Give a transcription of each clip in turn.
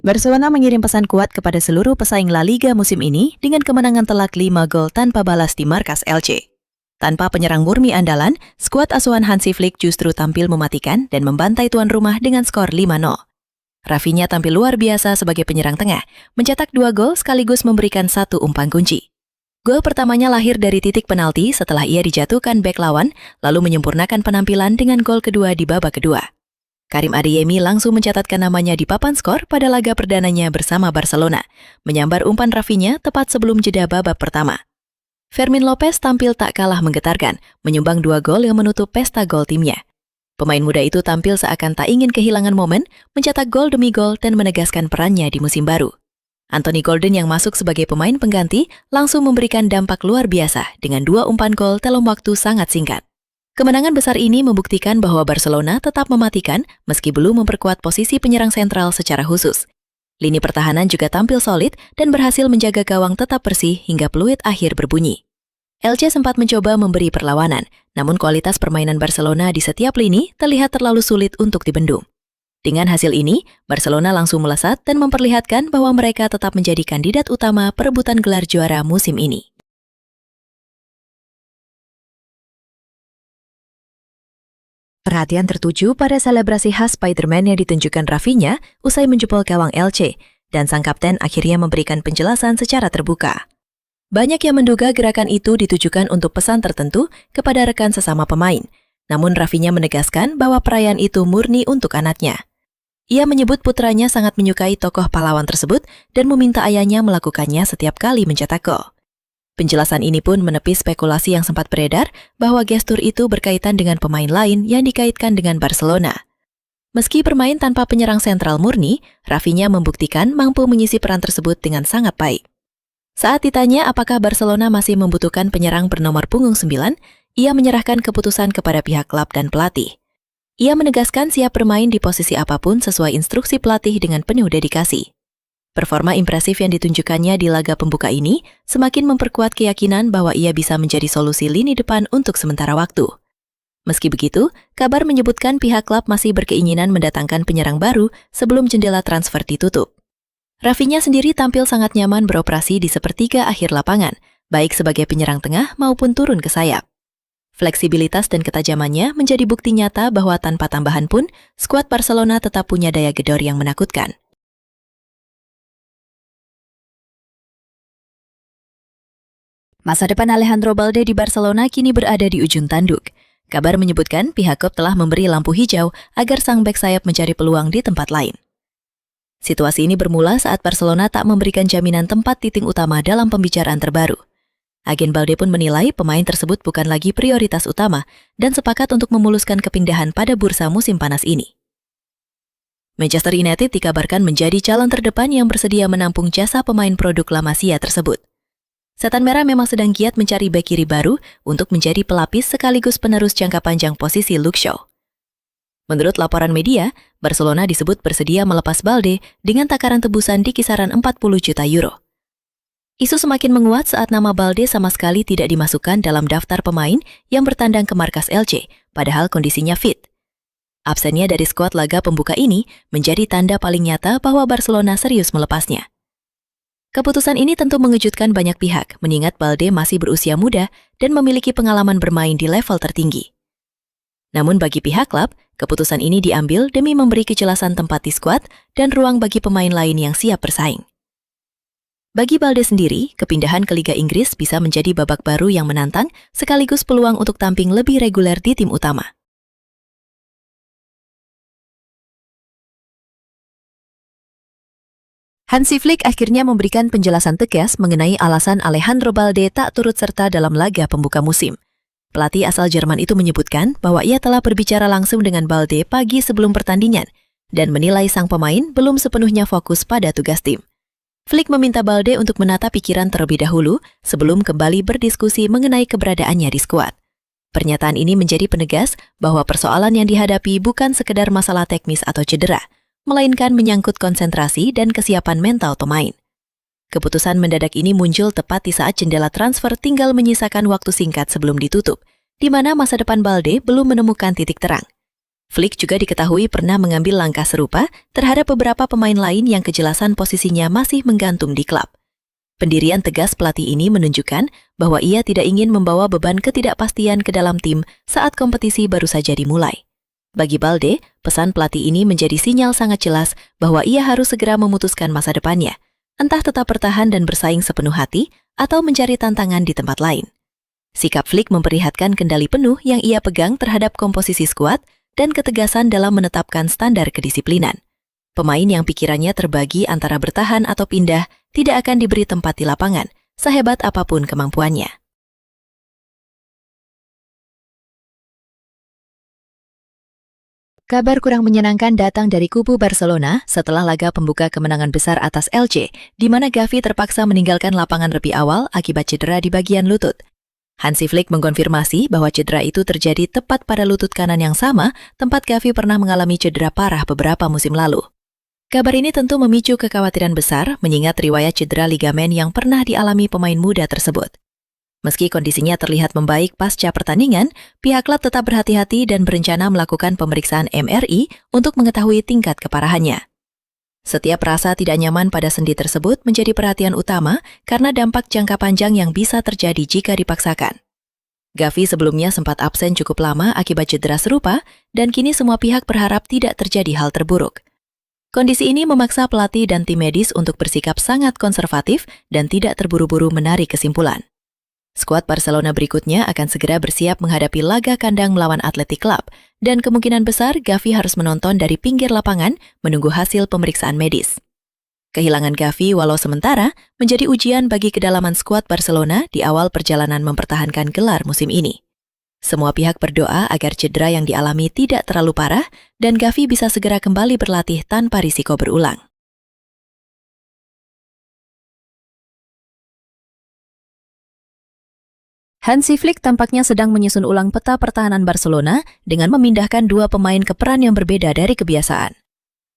Barcelona mengirim pesan kuat kepada seluruh pesaing La Liga musim ini dengan kemenangan telak 5 gol tanpa balas di markas Elche. Tanpa penyerang murni andalan, skuad asuhan Hansi Flick justru tampil mematikan dan membantai tuan rumah dengan skor 5-0. Rafinha tampil luar biasa sebagai penyerang tengah, mencetak 2 gol sekaligus memberikan 1 umpan kunci. Gol pertamanya lahir dari titik penalti setelah ia dijatuhkan bek lawan, lalu menyempurnakan penampilan dengan gol kedua di babak kedua. Karim Adeyemi langsung mencatatkan namanya di papan skor pada laga perdananya bersama Barcelona, menyambar umpan Rafinha tepat sebelum jeda babak pertama. Fermin Lopez tampil tak kalah menggetarkan, menyumbang 2 gol yang menutup pesta gol timnya. Pemain muda itu tampil seakan tak ingin kehilangan momen, mencetak gol demi gol dan menegaskan perannya di musim baru. Anthony Gordon yang masuk sebagai pemain pengganti langsung memberikan dampak luar biasa dengan 2 umpan gol dalam waktu sangat singkat. Kemenangan besar ini membuktikan bahwa Barcelona tetap mematikan meski belum memperkuat posisi penyerang sentral secara khusus. Lini pertahanan juga tampil solid dan berhasil menjaga gawang tetap bersih hingga peluit akhir berbunyi. Elche sempat mencoba memberi perlawanan, namun kualitas permainan Barcelona di setiap lini terlihat terlalu sulit untuk dibendung. Dengan hasil ini, Barcelona langsung melesat dan memperlihatkan bahwa mereka tetap menjadi kandidat utama perebutan gelar juara musim ini. Perhatian tertuju pada selebrasi khas Spider-Man yang ditunjukkan Rafinha usai menjebol gawang Elche, dan sang kapten akhirnya memberikan penjelasan secara terbuka. Banyak yang menduga gerakan itu ditujukan untuk pesan tertentu kepada rekan sesama pemain, namun Rafinha menegaskan bahwa perayaan itu murni untuk anaknya. Ia menyebut putranya sangat menyukai tokoh pahlawan tersebut dan meminta ayahnya melakukannya setiap kali mencetak gol. Penjelasan ini pun menepis spekulasi yang sempat beredar bahwa gestur itu berkaitan dengan pemain lain yang dikaitkan dengan Barcelona. Meski bermain tanpa penyerang sentral murni, Rafinha membuktikan mampu mengisi peran tersebut dengan sangat baik. Saat ditanya apakah Barcelona masih membutuhkan penyerang bernomor punggung 9, ia menyerahkan keputusan kepada pihak klub dan pelatih. Ia menegaskan siap bermain di posisi apapun sesuai instruksi pelatih dengan penuh dedikasi. Performa impresif yang ditunjukkannya di laga pembuka ini semakin memperkuat keyakinan bahwa ia bisa menjadi solusi lini depan untuk sementara waktu. Meski begitu, kabar menyebutkan pihak klub masih berkeinginan mendatangkan penyerang baru sebelum jendela transfer ditutup. Rafinha sendiri tampil sangat nyaman beroperasi di sepertiga akhir lapangan, baik sebagai penyerang tengah maupun turun ke sayap. Fleksibilitas dan ketajamannya menjadi bukti nyata bahwa tanpa tambahan pun, skuad Barcelona tetap punya daya gedor yang menakutkan. Masa depan Alejandro Balde di Barcelona kini berada di ujung tanduk. Kabar menyebutkan pihak klub telah memberi lampu hijau agar sang bek sayap mencari peluang di tempat lain. Situasi ini bermula saat Barcelona tak memberikan jaminan tempat di tim utama dalam pembicaraan terbaru. Agen Balde pun menilai pemain tersebut bukan lagi prioritas utama dan sepakat untuk memuluskan kepindahan pada bursa musim panas ini. Manchester United dikabarkan menjadi calon terdepan yang bersedia menampung jasa pemain produk La Masia tersebut. Setan Merah memang sedang giat mencari bek kiri baru untuk menjadi pelapis sekaligus penerus jangka panjang posisi Luke Shaw. Menurut laporan media, Barcelona disebut bersedia melepas Balde dengan takaran tebusan di kisaran 40 juta euro. Isu semakin menguat saat nama Balde sama sekali tidak dimasukkan dalam daftar pemain yang bertandang ke markas Elche, padahal kondisinya fit. Absennya dari skuad laga pembuka ini menjadi tanda paling nyata bahwa Barcelona serius melepasnya. Keputusan ini tentu mengejutkan banyak pihak, mengingat Balde masih berusia muda dan memiliki pengalaman bermain di level tertinggi. Namun bagi pihak klub, keputusan ini diambil demi memberi kejelasan tempat di skuad dan ruang bagi pemain lain yang siap bersaing. Bagi Balde sendiri, kepindahan ke Liga Inggris bisa menjadi babak baru yang menantang sekaligus peluang untuk tampil lebih reguler di tim utama. Hansi Flick akhirnya memberikan penjelasan tegas mengenai alasan Alejandro Balde tak turut serta dalam laga pembuka musim. Pelatih asal Jerman itu menyebutkan bahwa ia telah berbicara langsung dengan Balde pagi sebelum pertandingan dan menilai sang pemain belum sepenuhnya fokus pada tugas tim. Flick meminta Balde untuk menata pikiran terlebih dahulu sebelum kembali berdiskusi mengenai keberadaannya di skuad. Pernyataan ini menjadi penegas bahwa persoalan yang dihadapi bukan sekedar masalah teknis atau cedera, melainkan menyangkut konsentrasi dan kesiapan mental pemain. Keputusan mendadak ini muncul tepat di saat jendela transfer tinggal menyisakan waktu singkat sebelum ditutup, di mana masa depan Balde belum menemukan titik terang. Flick juga diketahui pernah mengambil langkah serupa terhadap beberapa pemain lain yang kejelasan posisinya masih menggantung di klub. Pendirian tegas pelatih ini menunjukkan bahwa ia tidak ingin membawa beban ketidakpastian ke dalam tim saat kompetisi baru saja dimulai. Bagi Balde, pesan pelatih ini menjadi sinyal sangat jelas bahwa ia harus segera memutuskan masa depannya, entah tetap bertahan dan bersaing sepenuh hati atau mencari tantangan di tempat lain. Sikap Flick memperlihatkan kendali penuh yang ia pegang terhadap komposisi skuad dan ketegasan dalam menetapkan standar kedisiplinan. Pemain yang pikirannya terbagi antara bertahan atau pindah tidak akan diberi tempat di lapangan, sehebat apapun kemampuannya. Kabar kurang menyenangkan datang dari kubu Barcelona setelah laga pembuka kemenangan besar atas Elche, di mana Gavi terpaksa meninggalkan lapangan lebih awal akibat cedera di bagian lutut. Hansi Flick mengkonfirmasi bahwa cedera itu terjadi tepat pada lutut kanan yang sama tempat Gavi pernah mengalami cedera parah beberapa musim lalu. Kabar ini tentu memicu kekhawatiran besar mengingat riwayat cedera ligamen yang pernah dialami pemain muda tersebut. Meski kondisinya terlihat membaik pasca pertandingan, pihak klub tetap berhati-hati dan berencana melakukan pemeriksaan MRI untuk mengetahui tingkat keparahannya. Setiap rasa tidak nyaman pada sendi tersebut menjadi perhatian utama karena dampak jangka panjang yang bisa terjadi jika dipaksakan. Gavi sebelumnya sempat absen cukup lama akibat cedera serupa dan kini semua pihak berharap tidak terjadi hal terburuk. Kondisi ini memaksa pelatih dan tim medis untuk bersikap sangat konservatif dan tidak terburu-buru menarik kesimpulan. Skuad Barcelona berikutnya akan segera bersiap menghadapi laga kandang melawan Athletic Club, dan kemungkinan besar Gavi harus menonton dari pinggir lapangan menunggu hasil pemeriksaan medis. Kehilangan Gavi walau sementara menjadi ujian bagi kedalaman skuad Barcelona di awal perjalanan mempertahankan gelar musim ini. Semua pihak berdoa agar cedera yang dialami tidak terlalu parah dan Gavi bisa segera kembali berlatih tanpa risiko berulang. Hansi Flick tampaknya sedang menyusun ulang peta pertahanan Barcelona dengan memindahkan dua pemain ke peran yang berbeda dari kebiasaan.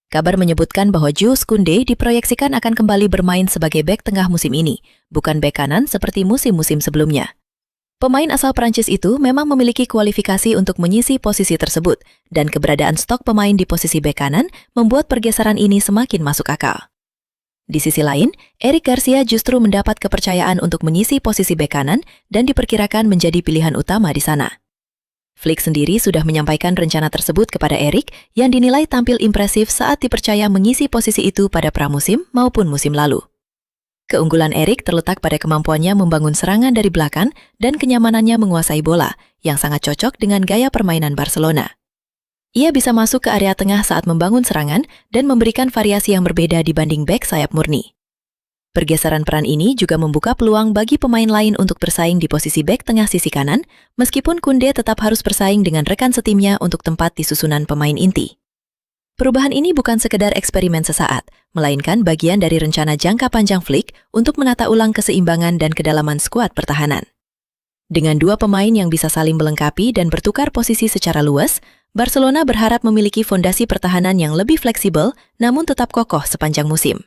Kabar menyebutkan bahwa Jules Koundé diproyeksikan akan kembali bermain sebagai bek tengah musim ini, bukan bek kanan seperti musim-musim sebelumnya. Pemain asal Prancis itu memang memiliki kualifikasi untuk mengisi posisi tersebut, dan keberadaan stok pemain di posisi bek kanan membuat pergeseran ini semakin masuk akal. Di sisi lain, Eric Garcia justru mendapat kepercayaan untuk mengisi posisi bek kanan dan diperkirakan menjadi pilihan utama di sana. Flick sendiri sudah menyampaikan rencana tersebut kepada Eric yang dinilai tampil impresif saat dipercaya mengisi posisi itu pada pramusim maupun musim lalu. Keunggulan Eric terletak pada kemampuannya membangun serangan dari belakang dan kenyamanannya menguasai bola, yang sangat cocok dengan gaya permainan Barcelona. Ia bisa masuk ke area tengah saat membangun serangan dan memberikan variasi yang berbeda dibanding bek sayap murni. Pergeseran peran ini juga membuka peluang bagi pemain lain untuk bersaing di posisi bek tengah sisi kanan, meskipun Koundé tetap harus bersaing dengan rekan setimnya untuk tempat di susunan pemain inti. Perubahan ini bukan sekedar eksperimen sesaat, melainkan bagian dari rencana jangka panjang Flick untuk menata ulang keseimbangan dan kedalaman skuad pertahanan. Dengan dua pemain yang bisa saling melengkapi dan bertukar posisi secara luas, Barcelona berharap memiliki fondasi pertahanan yang lebih fleksibel namun tetap kokoh sepanjang musim.